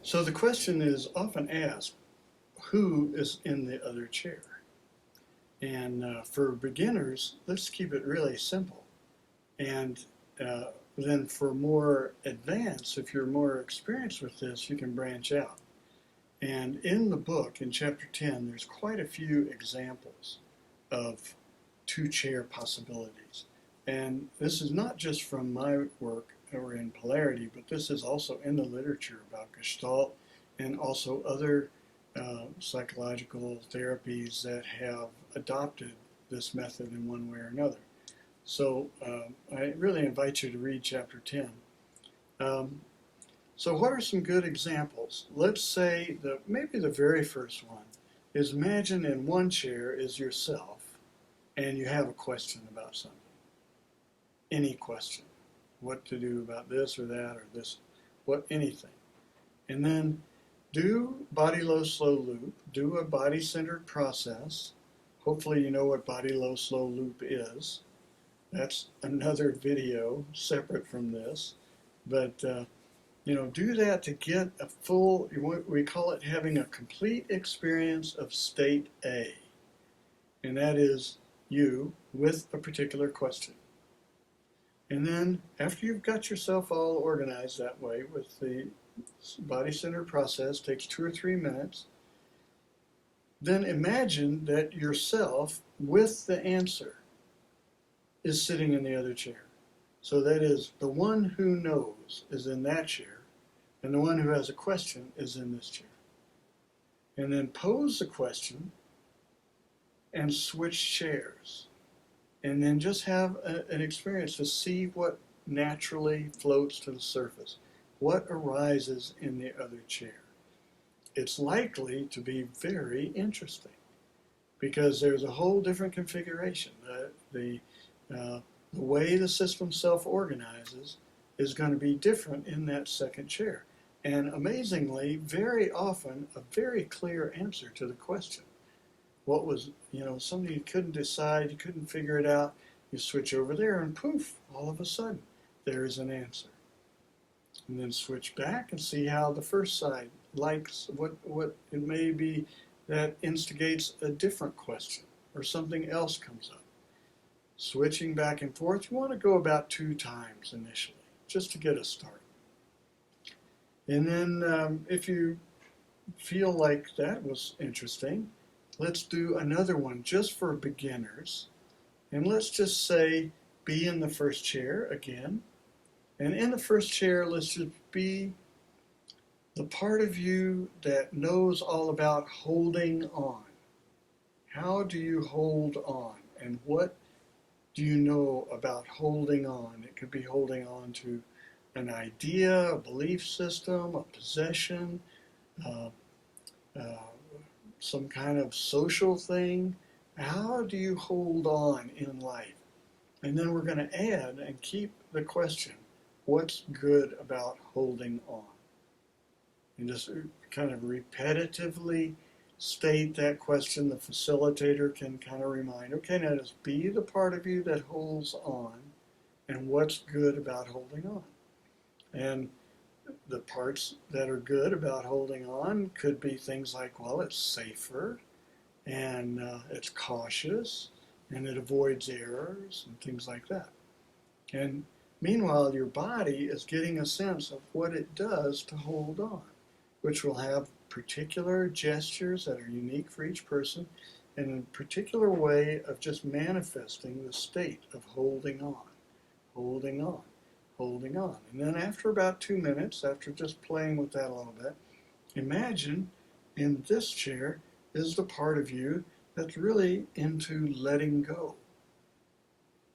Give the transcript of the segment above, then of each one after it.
So the question is often asked, who is in the other chair? And for beginners, let's keep it really simple. And then for more advanced, if you're more experienced with this, you can branch out. And in the book, in chapter 10, there's quite a few examples of two-chair possibilities. And this is not just from my work or in Polarity, but this is also in the literature about Gestalt and also other psychological therapies that have adopted this method in one way or another. So I really invite you to read chapter 10. So what are some good examples? Let's say that maybe the very first one is imagine in one chair is yourself and you have a question about something. Any question. What to do about this or that or this, anything. And then do body low slow loop, do a body centered process. Hopefully you know what body low slow loop is. That's another video separate from this. But do that to get a full, we call it having a complete experience of state A. And that is you with a particular question. And then after you've got yourself all organized that way with the body centered process, takes 2 or 3 minutes, then imagine that yourself with the answer is sitting in the other chair. So that is, the one who knows is in that chair, and the one who has a question is in this chair. And then pose the question and switch chairs. And then just have an experience to see what naturally floats to the surface. What arises in the other chair. It's likely to be very interesting because there's a whole different configuration. The way the system self-organizes is going to be different in that second chair. And amazingly, very often, a very clear answer to the question. What was, something you couldn't decide, you couldn't figure it out, you switch over there and poof, all of a sudden, there is an answer. And then switch back and see how the first side likes what it may be that instigates a different question or something else comes up. Switching back and forth, you want to go about 2 times initially, just to get a start. And then if you feel like that was interesting, let's do another one just for beginners. And let's just say, be in the first chair again. And in the first chair, let's just be the part of you that knows all about holding on. How do you hold on? And what do you know about holding on? It could be holding on to an idea, a belief system, a possession, some kind of social thing. How do you hold on in life? And then we're going to add and keep the question, what's good about holding on? And just kind of repetitively state that question. The facilitator can kind of remind, okay, now just be the part of you that holds on, and what's good about holding on. And the parts that are good about holding on could be things like, well, it's safer, and it's cautious, and it avoids errors, and things like that. And meanwhile, your body is getting a sense of what it does to hold on, which will have particular gestures that are unique for each person, and a particular way of just manifesting the state of holding on, holding on, holding on. And then after about 2 minutes, after just playing with that a little bit, imagine in this chair is the part of you that's really into letting go.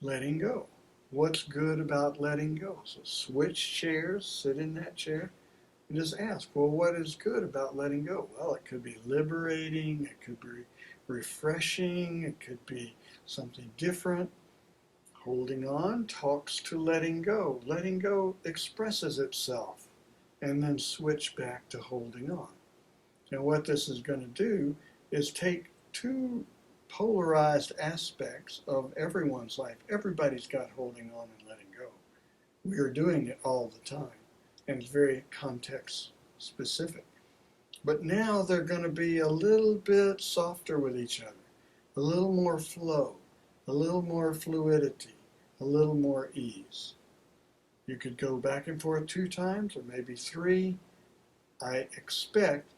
Letting go. What's good about letting go? So switch chairs, sit in that chair, and just ask, well, what is good about letting go? Well, it could be liberating, it could be refreshing, it could be something different. Holding on talks to letting go. Letting go expresses itself, and then switch back to holding on. And what this is going to do is take 2 polarized aspects of everyone's life. Everybody's got holding on and letting go. We are doing it all the time, and it's very context specific. But now they're going to be a little bit softer with each other, a little more flow, a little more fluidity, a little more ease. You could go back and forth 2 times or maybe 3. I expect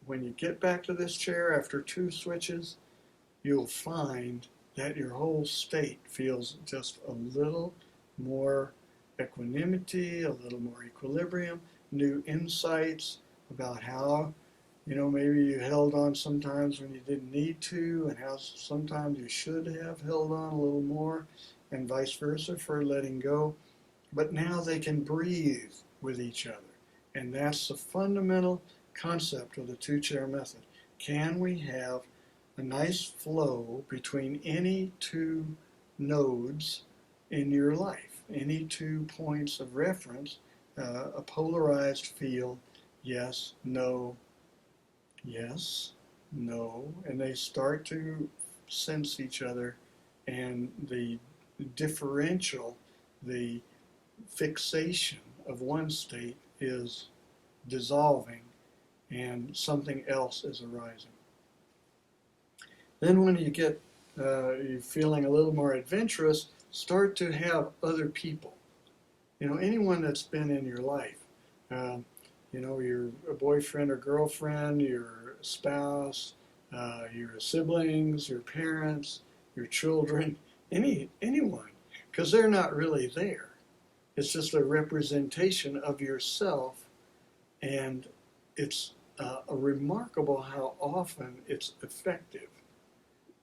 when you get back to this chair after 2 switches, you'll find that your whole state feels just a little more equanimity, a little more equilibrium, new insights about how, maybe you held on sometimes when you didn't need to, and how sometimes you should have held on a little more, and vice versa for letting go. But now they can breathe with each other. And that's the fundamental concept of the 2-chair method. Can we have a nice flow between any 2 nodes in your life, any 2 points of reference, a polarized field, yes, no, yes, no, and they start to sense each other, and the differential, the fixation of one state is dissolving and something else is arising. Then when you get you're feeling a little more adventurous, start to have other people. Anyone that's been in your life, your boyfriend or girlfriend, your spouse, your siblings, your parents, your children, anyone, because they're not really there. It's just a representation of yourself, and it's remarkable how often it's effective.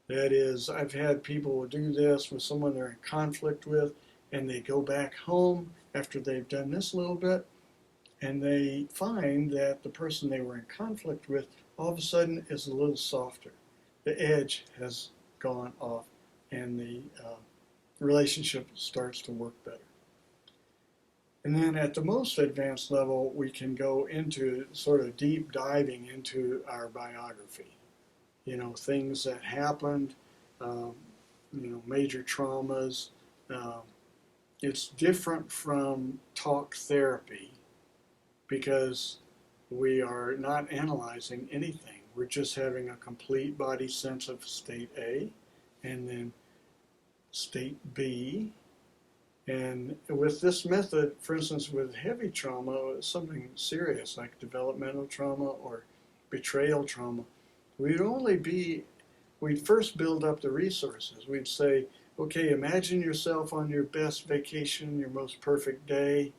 That is, I've had people do this with someone they're in conflict with, and they go back home after they've done this a little bit, and they find that the person they were in conflict with all of a sudden is a little softer. The edge has gone off, and the relationship starts to work better. And then at the most advanced level, we can go into sort of deep diving into our biography. Things that happened, major traumas. It's different from talk therapy because we are not analyzing anything. We're just having a complete body sense of state A and then state B. And with this method, for instance, with heavy trauma, something serious like developmental trauma or betrayal trauma, we'd first build up the resources. We'd say, okay, imagine yourself on your best vacation, your most perfect day,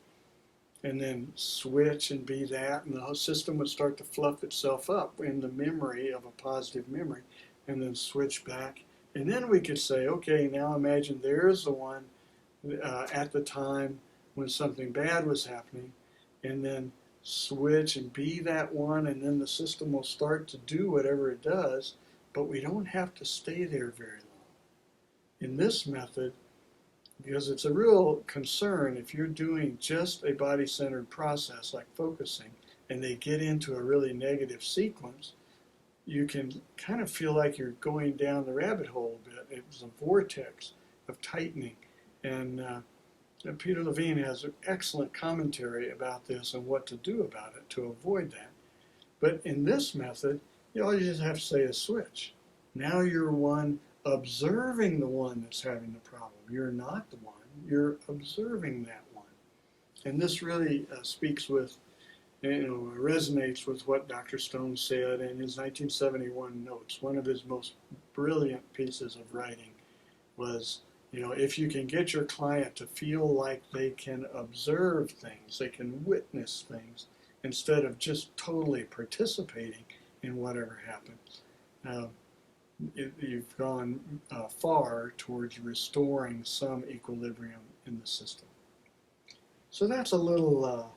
and then switch and be that, and the whole system would start to fluff itself up in the memory of a positive memory, and then switch back. And then we could say, okay, now imagine there's the one at the time when something bad was happening, and then switch and be that one, and then the system will start to do whatever it does, but we don't have to stay there very long. In this method, because it's a real concern if you're doing just a body-centered process like focusing, and they get into a really negative sequence, you can kind of feel like you're going down the rabbit hole a bit. It's a vortex of tightening. And Peter Levine has an excellent commentary about this and what to do about it to avoid that. But in this method, all you just have to say is switch. Now you're one observing the one that's having the problem. You're not the one. You're observing that one. And this really speaks with, resonates with what Dr. Stone said in his 1971 notes. One of his most brilliant pieces of writing was, if you can get your client to feel like they can observe things, they can witness things, instead of just totally participating in whatever happens, you've gone far towards restoring some equilibrium in the system. So that's a little,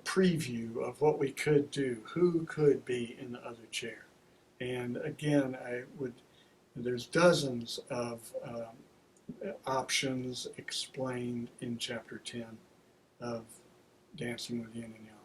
preview of what we could do, who could be in the other chair. And again, there's dozens of options explained in Chapter 10 of Dancing with Yin and Yang.